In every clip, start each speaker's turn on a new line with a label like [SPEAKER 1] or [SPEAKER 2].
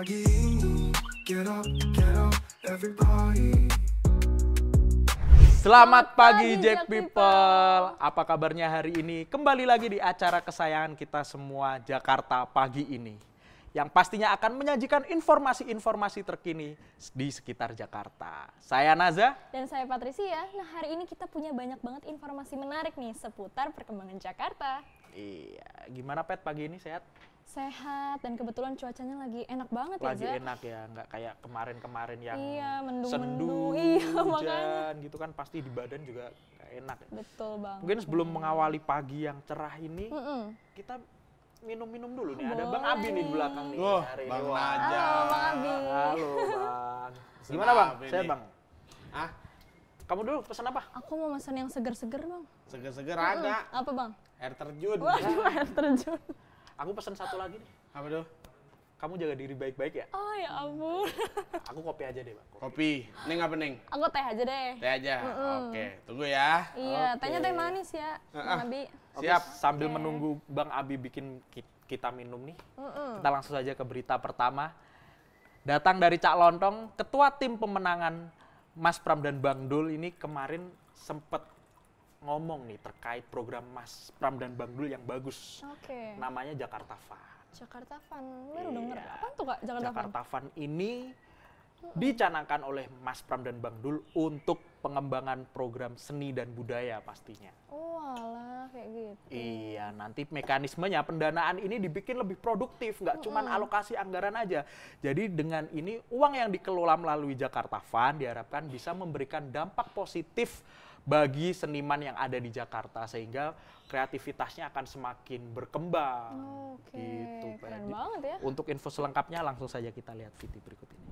[SPEAKER 1] pagi ini. Get up, everybody.
[SPEAKER 2] Selamat pagi Jack People. Apa kabarnya hari ini? Kembali lagi di acara kesayangan kita semua, Jakarta Pagi ini. Yang pastinya akan menyajikan informasi-informasi terkini di sekitar Jakarta. Saya Naza.
[SPEAKER 3] Dan saya Patricia. Nah, hari ini kita punya banyak banget informasi menarik nih seputar perkembangan Jakarta.
[SPEAKER 2] Iya, gimana Pet pagi ini, sehat?
[SPEAKER 3] Sehat, dan kebetulan cuacanya lagi enak banget
[SPEAKER 2] Lagi
[SPEAKER 3] ya,
[SPEAKER 2] enak ya, nggak kayak kemarin-kemarin yang
[SPEAKER 3] mendung-mendung.
[SPEAKER 2] sendu,
[SPEAKER 3] Iya,
[SPEAKER 2] hujan
[SPEAKER 3] makanya.
[SPEAKER 2] gitu kan, pasti di badan juga nggak enak.
[SPEAKER 3] Betul banget.
[SPEAKER 2] Mungkin sebelum mengawali pagi yang cerah ini, kita minum-minum dulu nih. Ada Bang Abi nih di belakang nih.
[SPEAKER 4] Wah,
[SPEAKER 2] hari ini.
[SPEAKER 4] Bang
[SPEAKER 2] Wah.
[SPEAKER 4] Naja.
[SPEAKER 3] Halo, Bang Abi.
[SPEAKER 2] Halo Bang. Gimana Bang?
[SPEAKER 4] Sedap
[SPEAKER 2] Saya
[SPEAKER 4] ini.
[SPEAKER 2] Bang.
[SPEAKER 4] Ah,
[SPEAKER 2] Kamu dulu pesan apa?
[SPEAKER 3] Aku mau pesan yang seger-seger, Bang.
[SPEAKER 4] seger-seger ada.
[SPEAKER 3] Apa, Bang?
[SPEAKER 4] Air terjun.
[SPEAKER 3] Waduh, air terjun.
[SPEAKER 2] Aku pesan satu lagi nih.
[SPEAKER 4] Apa tuh?
[SPEAKER 2] Kamu jaga diri baik-baik ya.
[SPEAKER 3] Oh, ya ampun.
[SPEAKER 2] Aku kopi aja deh Bang.
[SPEAKER 4] Kopi. Neng apa Neng?
[SPEAKER 3] Aku teh aja deh.
[SPEAKER 4] Teh aja. Oke, tunggu ya.
[SPEAKER 3] Iya,
[SPEAKER 2] Oke.
[SPEAKER 3] tehnya teh manis ya, Bang Abi.
[SPEAKER 2] Oke,
[SPEAKER 4] Siap.
[SPEAKER 2] sambil
[SPEAKER 3] Oke.
[SPEAKER 2] menunggu Bang Abi bikin kita minum nih. Kita langsung saja ke berita pertama. Datang dari Cak Lontong, Ketua Tim Pemenangan Mas Pram dan Bang Dul ini kemarin sempat ngomong nih terkait program Mas Pram dan Bang Dul yang bagus.
[SPEAKER 3] Oke.
[SPEAKER 2] Namanya Jakarta Fun.
[SPEAKER 3] Jakarta Fun. Baru denger.
[SPEAKER 2] Iya.
[SPEAKER 3] Apaan tuh, Kak? Jakarta Fun?
[SPEAKER 2] Jakarta Fun ini dicanangkan oleh Mas Pram dan Bang Dul untuk pengembangan program seni dan budaya pastinya.
[SPEAKER 3] Oh, alah, kayak gitu.
[SPEAKER 2] Iya, nanti mekanismenya pendanaan ini dibikin lebih produktif, nggak cuman alokasi anggaran aja. Jadi dengan ini uang yang dikelola melalui Jakarta Fun diharapkan bisa memberikan dampak positif bagi seniman yang ada di Jakarta sehingga kreativitasnya akan semakin berkembang.
[SPEAKER 3] Oke,
[SPEAKER 2] Gitu,
[SPEAKER 3] keren
[SPEAKER 2] Pak.
[SPEAKER 3] banget ya.
[SPEAKER 2] Untuk info selengkapnya langsung saja kita lihat video berikut ini.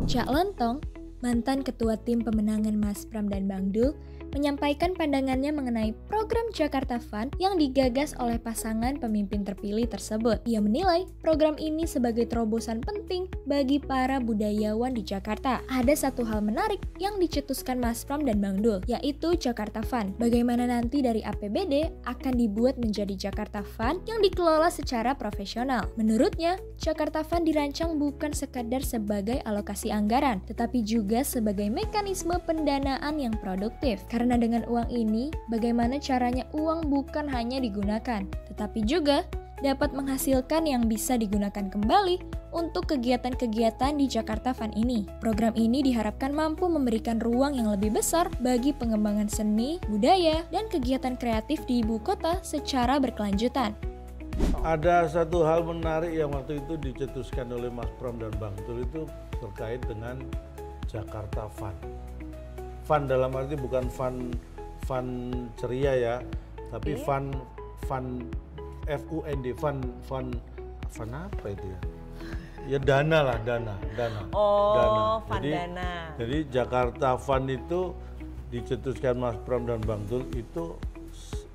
[SPEAKER 5] Cak Lontong, mantan Ketua Tim Pemenangan Mas Pram dan Bang Dul, menyampaikan pandangannya mengenai program Jakarta Fun yang digagas oleh pasangan pemimpin terpilih tersebut. Ia menilai program ini sebagai terobosan penting bagi para budayawan di Jakarta. Ada satu hal menarik yang dicetuskan Mas Pram dan Bang Dul, yaitu Jakarta Fun. Bagaimana nanti dari APBD akan dibuat menjadi Jakarta Fun yang dikelola secara profesional. Menurutnya, Jakarta Fun dirancang bukan sekadar sebagai alokasi anggaran, tetapi juga sebagai mekanisme pendanaan yang produktif. Karena dengan uang ini, bagaimana caranya uang bukan hanya digunakan, tetapi juga dapat menghasilkan yang bisa digunakan kembali untuk kegiatan-kegiatan di Jakarta Fun ini. Program ini diharapkan mampu memberikan ruang yang lebih besar bagi pengembangan seni, budaya, dan kegiatan kreatif di ibu kota secara berkelanjutan.
[SPEAKER 6] Ada satu hal menarik yang waktu itu dicetuskan oleh Mas Pram dan Bang Dul itu terkait dengan Jakarta Fun. Fun dalam arti bukan fun ceria ya, tapi fun FUND, fun apa itu ya? Ya dana lah, dana.
[SPEAKER 7] Oh,
[SPEAKER 6] Dana.
[SPEAKER 7] Fun Dana.
[SPEAKER 6] Jadi Jakarta Fun itu dicetuskan Mas Pram dan Bang Dul itu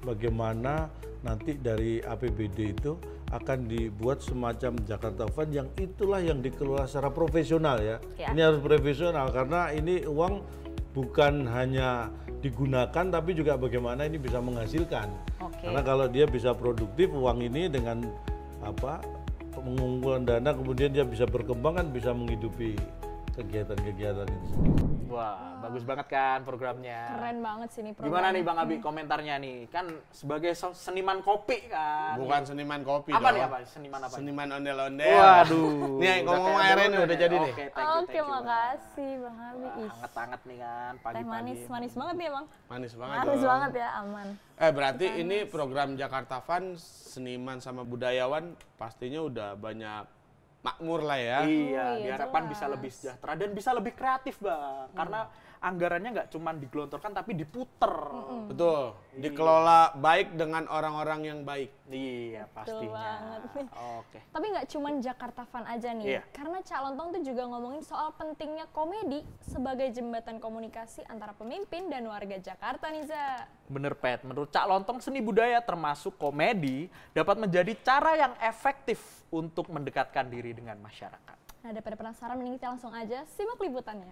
[SPEAKER 6] bagaimana nanti dari APBD itu akan dibuat semacam Jakarta Fund yang itulah yang dikelola secara profesional ya.
[SPEAKER 7] Ya.
[SPEAKER 6] Ini harus profesional karena ini uang bukan hanya digunakan tapi juga bagaimana ini bisa menghasilkan.
[SPEAKER 7] Oke.
[SPEAKER 6] Karena kalau dia bisa produktif uang ini dengan pengumpulan dana kemudian dia bisa berkembang kan bisa menghidupi kegiatan-kegiatan itu sendiri.
[SPEAKER 2] Wah, bagus banget kan programnya.
[SPEAKER 3] Keren banget sih ini program.
[SPEAKER 2] Gimana nih Bang Abi komentarnya nih? Kan sebagai seniman kopi kan.
[SPEAKER 4] Bukan seniman kopi
[SPEAKER 2] Apa
[SPEAKER 4] dong.
[SPEAKER 2] nih apa? Seniman apa?
[SPEAKER 4] Seniman ondel-ondel.
[SPEAKER 2] Waduh.
[SPEAKER 4] Nih,
[SPEAKER 2] udah
[SPEAKER 4] ngomong
[SPEAKER 2] kayak
[SPEAKER 4] airnya nih
[SPEAKER 2] ondel-ondel
[SPEAKER 4] udah
[SPEAKER 2] ya.
[SPEAKER 4] jadi nih.
[SPEAKER 2] Oke, thank you,
[SPEAKER 3] Oke, makasih Bang Abi. Ih,
[SPEAKER 2] Hangat-hangat nih kan
[SPEAKER 3] teh
[SPEAKER 2] pagi-pagi.
[SPEAKER 3] manis banget nih Bang.
[SPEAKER 4] Manis banget.
[SPEAKER 3] Manis
[SPEAKER 4] dong.
[SPEAKER 3] banget ya, aman.
[SPEAKER 4] Berarti ini program Jakarta Fun, seniman sama budayawan pastinya udah banyak makmur lah ya.
[SPEAKER 2] Iya,
[SPEAKER 3] iya,
[SPEAKER 2] diharapkan
[SPEAKER 3] jelas.
[SPEAKER 2] bisa lebih sejahtera dan bisa lebih kreatif, Bang. Karena anggarannya nggak cuma digelontorkan tapi diputer.
[SPEAKER 4] Betul. Dikelola baik dengan orang-orang yang baik.
[SPEAKER 2] Iya, pastinya.
[SPEAKER 3] banget nih.
[SPEAKER 2] Oke.
[SPEAKER 3] Tapi nggak cuman Jakarta Fun aja nih,
[SPEAKER 2] Iya.
[SPEAKER 3] karena Cak Lontong tuh juga ngomongin soal pentingnya komedi sebagai jembatan komunikasi antara pemimpin dan warga Jakarta nih, Za.
[SPEAKER 2] Bener, Pet. Menurut Cak Lontong, seni budaya termasuk komedi dapat menjadi cara yang efektif untuk mendekatkan diri dengan masyarakat.
[SPEAKER 3] Nah, daripada penasaran, mending kita langsung aja simak liputannya.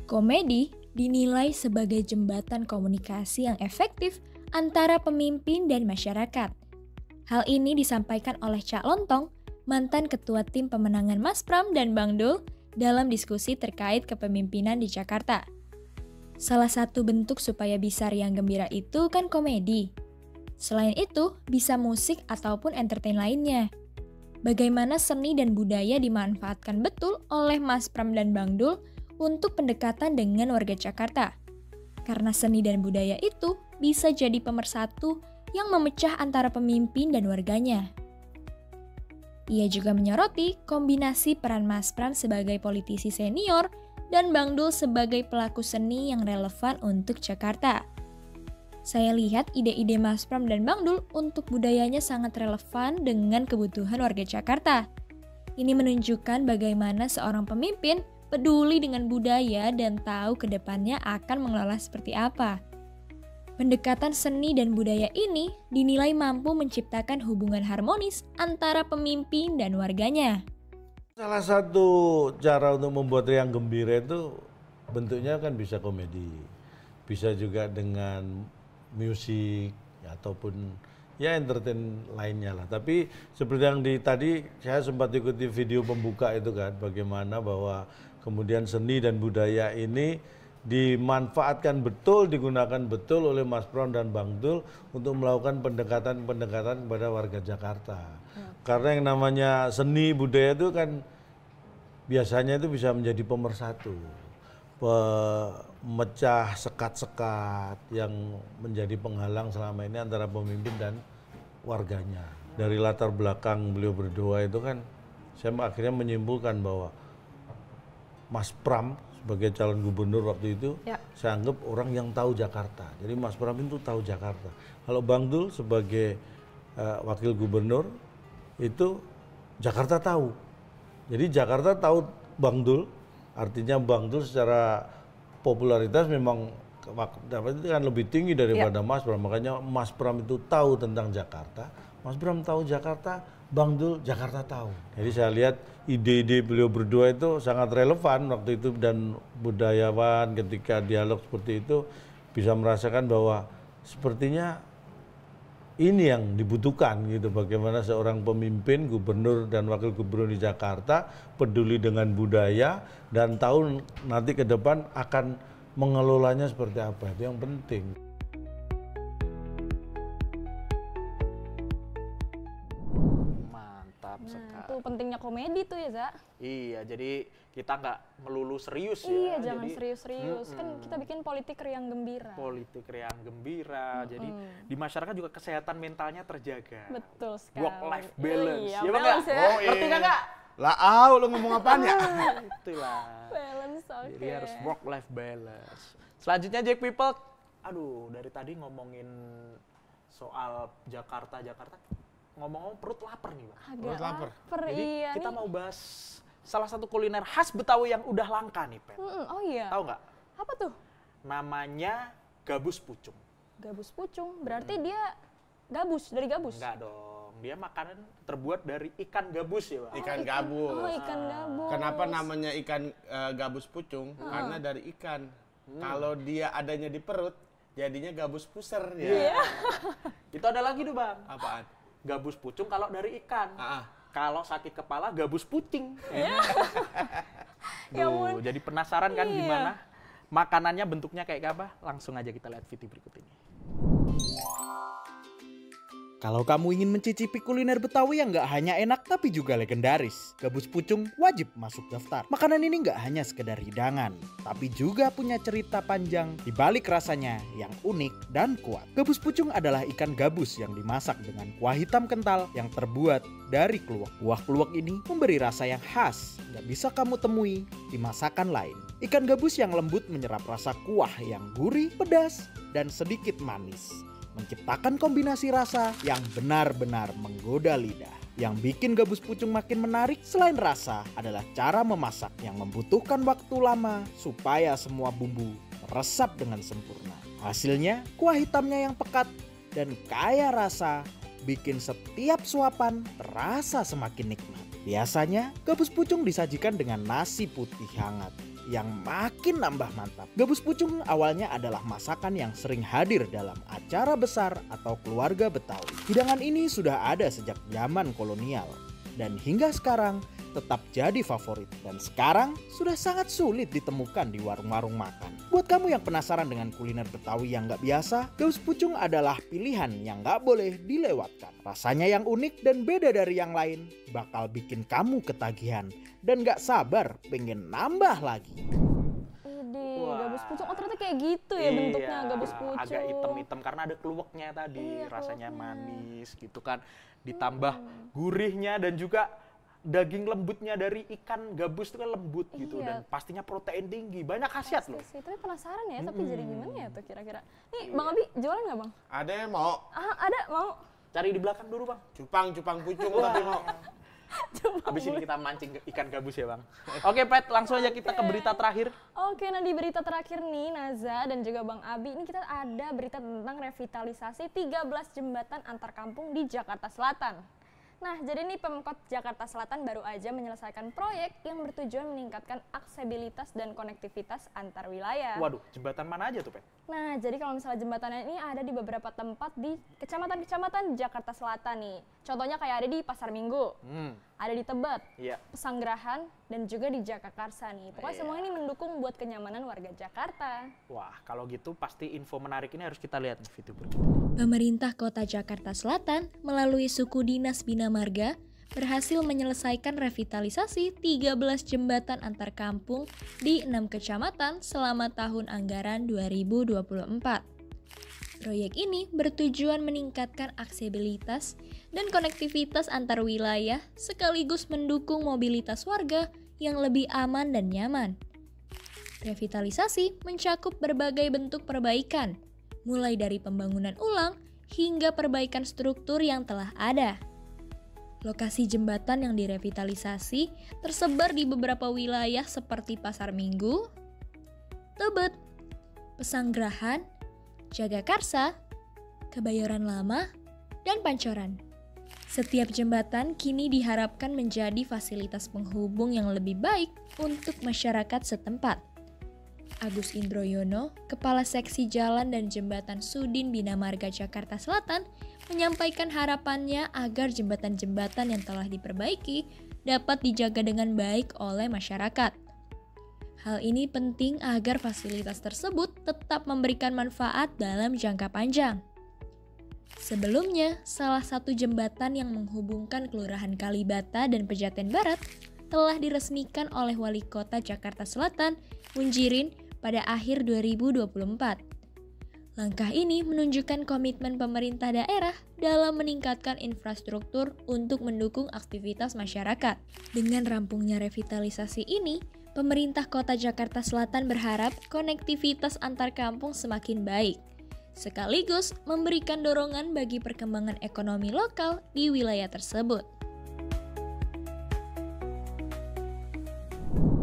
[SPEAKER 5] Komedi dinilai sebagai jembatan komunikasi yang efektif antara pemimpin dan masyarakat. Hal ini disampaikan oleh Cak Lontong mantan ketua tim pemenangan Mas Pram dan Bang Dul dalam diskusi terkait kepemimpinan di Jakarta. Salah satu bentuk supaya bisa riang gembira itu kan komedi. Selain itu, bisa musik ataupun entertain lainnya. Bagaimana seni dan budaya dimanfaatkan betul oleh Mas Pram dan Bang Dul untuk pendekatan dengan warga Jakarta. Karena seni dan budaya itu bisa jadi pemersatu yang memecah antara pemimpin dan warganya. Ia juga menyoroti kombinasi peran Mas Pram sebagai politisi senior dan Bang Dul sebagai pelaku seni yang relevan untuk Jakarta. Saya lihat ide-ide Mas Pram dan Bang Dul untuk budayanya sangat relevan dengan kebutuhan warga Jakarta. Ini menunjukkan bagaimana seorang pemimpin peduli dengan budaya dan tahu ke depannya akan mengelola seperti apa. Pendekatan seni dan budaya ini dinilai mampu menciptakan hubungan harmonis antara pemimpin dan warganya.
[SPEAKER 6] Salah satu cara untuk membuat riang gembira itu bentuknya kan bisa komedi, bisa juga dengan musik ataupun ya entertain lainnya lah. Tapi seperti yang tadi saya sempat ikuti video pembuka itu kan, bagaimana bahwa kemudian seni dan budaya ini dimanfaatkan betul, digunakan betul oleh Mas Pram dan Bang Dul untuk melakukan pendekatan-pendekatan kepada warga Jakarta. Karena yang namanya seni budaya itu kan biasanya itu bisa menjadi pemersatu, pemecah sekat-sekat yang menjadi penghalang selama ini antara pemimpin dan warganya. Dari latar belakang beliau berdua itu kan saya akhirnya menyimpulkan bahwa Mas Pram sebagai calon gubernur waktu itu, saya anggap orang yang tahu Jakarta. Jadi Mas Pram itu tahu Jakarta. Kalau Bang Dul sebagai wakil gubernur, itu Jakarta tahu. Jadi Jakarta tahu Bang Dul, artinya Bang Dul secara popularitas memang itu kan lebih tinggi daripada Mas Pram. Makanya Mas Pram itu tahu tentang Jakarta, Mas Pram tahu Jakarta, Bang Dul Jakarta tahu. Jadi saya lihat ide-ide beliau berdua itu sangat relevan waktu itu, dan budayawan ketika dialog seperti itu bisa merasakan bahwa sepertinya ini yang dibutuhkan gitu, bagaimana seorang pemimpin, gubernur dan wakil gubernur di Jakarta peduli dengan budaya dan tahu nanti ke depan akan mengelolanya seperti apa. Itu yang penting.
[SPEAKER 3] Itu pentingnya komedi tuh ya, Za.
[SPEAKER 2] Iya, jadi kita nggak melulu serius ya.
[SPEAKER 3] Iya, jangan
[SPEAKER 2] jadi,
[SPEAKER 3] serius-serius. Kan kita bikin politik riang gembira.
[SPEAKER 2] Politik riang gembira. Jadi di masyarakat juga kesehatan mentalnya terjaga.
[SPEAKER 3] Betul sekali.
[SPEAKER 2] Work-life balance.
[SPEAKER 3] Iya,
[SPEAKER 2] Ya, Bang,
[SPEAKER 3] balance
[SPEAKER 2] nggak?
[SPEAKER 3] ya.
[SPEAKER 2] Oh, ngerti nggak, Kak?
[SPEAKER 4] Lah, lu ngomong apaan ya?
[SPEAKER 2] Itulah.
[SPEAKER 3] Balance, oke.
[SPEAKER 2] Jadi harus work-life balance. Selanjutnya Jack People, aduh dari tadi ngomongin soal Jakarta. Ngomong-ngomong perut lapar nih, Bang.
[SPEAKER 3] Agak
[SPEAKER 4] Perut lapar.
[SPEAKER 2] Jadi
[SPEAKER 3] iya
[SPEAKER 2] kita
[SPEAKER 3] nih.
[SPEAKER 2] mau bahas salah satu kuliner khas Betawi yang udah langka nih, Pet.
[SPEAKER 3] Oh iya.
[SPEAKER 2] Tahu nggak?
[SPEAKER 3] Apa tuh?
[SPEAKER 2] Namanya gabus pucung.
[SPEAKER 3] Gabus pucung. Berarti dia gabus, dari gabus?
[SPEAKER 2] Enggak dong. Dia makanan terbuat dari ikan gabus ya, Bang.
[SPEAKER 4] Ikan gabus.
[SPEAKER 3] Oh, ikan gabus.
[SPEAKER 4] Kenapa namanya ikan gabus pucung? Karena dari ikan. Kalau dia adanya di perut, jadinya gabus puser ya.
[SPEAKER 2] Itu ada lagi tuh, Bang.
[SPEAKER 4] Apaan?
[SPEAKER 2] Gabus pucung kalau dari ikan. Kalau sakit kepala gabus pucing.
[SPEAKER 3] Ya ampun.
[SPEAKER 2] Jadi penasaran kan
[SPEAKER 3] Iya.
[SPEAKER 2] gimana makanannya, bentuknya kayak apa? Langsung aja kita lihat video berikut ini.
[SPEAKER 8] Kalau kamu ingin mencicipi kuliner Betawi yang nggak hanya enak tapi juga legendaris, gabus pucung wajib masuk daftar. Makanan ini nggak hanya sekedar hidangan, tapi juga punya cerita panjang di balik rasanya yang unik dan kuat. Gabus pucung adalah ikan gabus yang dimasak dengan kuah hitam kental yang terbuat dari kluwak. Kuah kluwak ini memberi rasa yang khas, nggak bisa kamu temui di masakan lain. Ikan gabus yang lembut menyerap rasa kuah yang gurih, pedas, dan sedikit manis, menciptakan kombinasi rasa yang benar-benar menggoda lidah. Yang bikin gabus pucung makin menarik selain rasa adalah cara memasak yang membutuhkan waktu lama supaya semua bumbu meresap dengan sempurna. Hasilnya, kuah hitamnya yang pekat dan kaya rasa bikin setiap suapan terasa semakin nikmat. Biasanya, gabus pucung disajikan dengan nasi putih hangat yang makin nambah mantap. Gabus pucung awalnya adalah masakan yang sering hadir dalam acara besar atau keluarga Betawi. Hidangan ini sudah ada sejak zaman kolonial. dan hingga sekarang tetap jadi favorit dan sekarang sudah sangat sulit ditemukan di warung-warung makan. Buat kamu yang penasaran dengan kuliner Betawi yang nggak biasa, gabus pucung adalah pilihan yang nggak boleh dilewatkan. Rasanya yang unik dan beda dari yang lain bakal bikin kamu ketagihan dan nggak sabar pengen nambah lagi.
[SPEAKER 3] Gabus pucung, oh ternyata kayak gitu ya bentuknya gabus pucung.
[SPEAKER 2] Agak hitam-hitam karena ada keluaknya tadi, rasanya manis gitu kan. Ditambah gurihnya dan juga daging lembutnya dari ikan gabus itu kan lembut gitu dan pastinya protein tinggi, banyak khasiat loh.
[SPEAKER 3] Tapi penasaran ya, tapi jadi gimana ya tuh kira-kira? Nih Bang Abi jualan nggak Bang?
[SPEAKER 4] Ada yang mau?
[SPEAKER 3] Ada mau.
[SPEAKER 2] Cari di belakang dulu Bang.
[SPEAKER 4] Cupang pucung tapi mau.
[SPEAKER 2] Habis ini kita mancing ikan gabus ya Bang. Oke Pet, langsung aja kita ke berita terakhir.
[SPEAKER 3] Oke, nah di berita terakhir nih Naza dan juga Bang Abi, ini kita ada berita tentang revitalisasi 13 jembatan antar kampung di Jakarta Selatan. Nah, jadi nih Pemkot Jakarta Selatan baru aja menyelesaikan proyek yang bertujuan meningkatkan aksesibilitas dan konektivitas antar wilayah.
[SPEAKER 2] Waduh, jembatan mana aja tuh, Pet?
[SPEAKER 3] Nah, jadi kalau misalnya jembatannya ini ada di beberapa tempat di kecamatan-kecamatan Jakarta Selatan nih. Contohnya kayak ada di Pasar Minggu, ada di Tebet, Pesanggerahan, dan juga di Jagakarsa nih. Pokoknya semua ini mendukung buat kenyamanan warga Jakarta.
[SPEAKER 2] Wah, kalau gitu pasti info menarik ini harus kita lihat di video berikut.
[SPEAKER 5] Pemerintah Kota Jakarta Selatan melalui suku Dinas Bina Marga berhasil menyelesaikan revitalisasi 13 jembatan antar kampung di 6 kecamatan selama tahun anggaran 2024. Proyek ini bertujuan meningkatkan aksesibilitas dan konektivitas antar wilayah sekaligus mendukung mobilitas warga yang lebih aman dan nyaman. Revitalisasi mencakup berbagai bentuk perbaikan, mulai dari pembangunan ulang hingga perbaikan struktur yang telah ada. Lokasi jembatan yang direvitalisasi tersebar di beberapa wilayah seperti Pasar Minggu, Tebet, Pesanggerahan, Jagakarsa, Kebayoran Lama, dan Pancoran. Setiap jembatan kini diharapkan menjadi fasilitas penghubung yang lebih baik untuk masyarakat setempat. Agus Indroyono, Kepala Seksi Jalan dan Jembatan Sudin Bina Marga Jakarta Selatan, menyampaikan harapannya agar jembatan-jembatan yang telah diperbaiki dapat dijaga dengan baik oleh masyarakat. Hal ini penting agar fasilitas tersebut tetap memberikan manfaat dalam jangka panjang. Sebelumnya, salah satu jembatan yang menghubungkan Kelurahan Kalibata dan Pejaten Barat telah diresmikan oleh Wali Kota Jakarta Selatan, Munjirin, pada akhir 2024. Langkah ini menunjukkan komitmen pemerintah daerah dalam meningkatkan infrastruktur untuk mendukung aktivitas masyarakat. Dengan rampungnya revitalisasi ini, pemerintah Kota Jakarta Selatan berharap konektivitas antar kampung semakin baik, sekaligus memberikan dorongan bagi perkembangan ekonomi lokal di wilayah tersebut.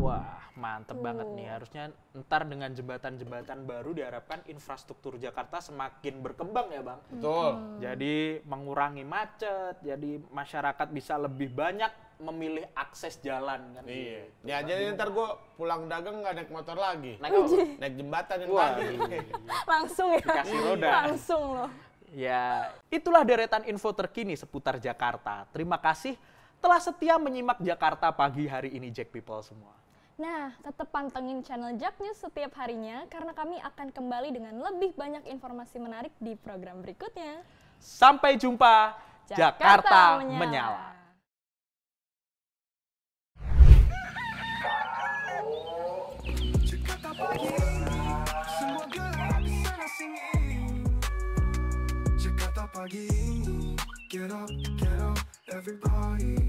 [SPEAKER 2] Wah, mantep banget nih. Harusnya ntar dengan jembatan-jembatan baru diharapkan infrastruktur Jakarta semakin berkembang ya Bang.
[SPEAKER 4] Betul.
[SPEAKER 2] Jadi mengurangi macet, jadi masyarakat bisa lebih banyak memilih akses jalan kan.
[SPEAKER 4] Iya. Ya jadi ntar gue pulang dagang nggak naik motor lagi. Naik jembatan yang
[SPEAKER 2] Wah,
[SPEAKER 4] tadi.
[SPEAKER 3] Langsung ya.
[SPEAKER 2] Dikasih roda.
[SPEAKER 3] Langsung loh.
[SPEAKER 2] Ya, itulah deretan info terkini seputar Jakarta. Terima kasih telah setia menyimak Jakarta pagi hari ini Jack People semua.
[SPEAKER 3] Nah, tetap pantengin channel Jak News setiap harinya karena kami akan kembali dengan lebih banyak informasi menarik di program berikutnya.
[SPEAKER 2] Sampai jumpa, Jakarta menyala.
[SPEAKER 1] Jakarta pagi, semua gelap di sana sini. Jakarta pagi, get up, everybody.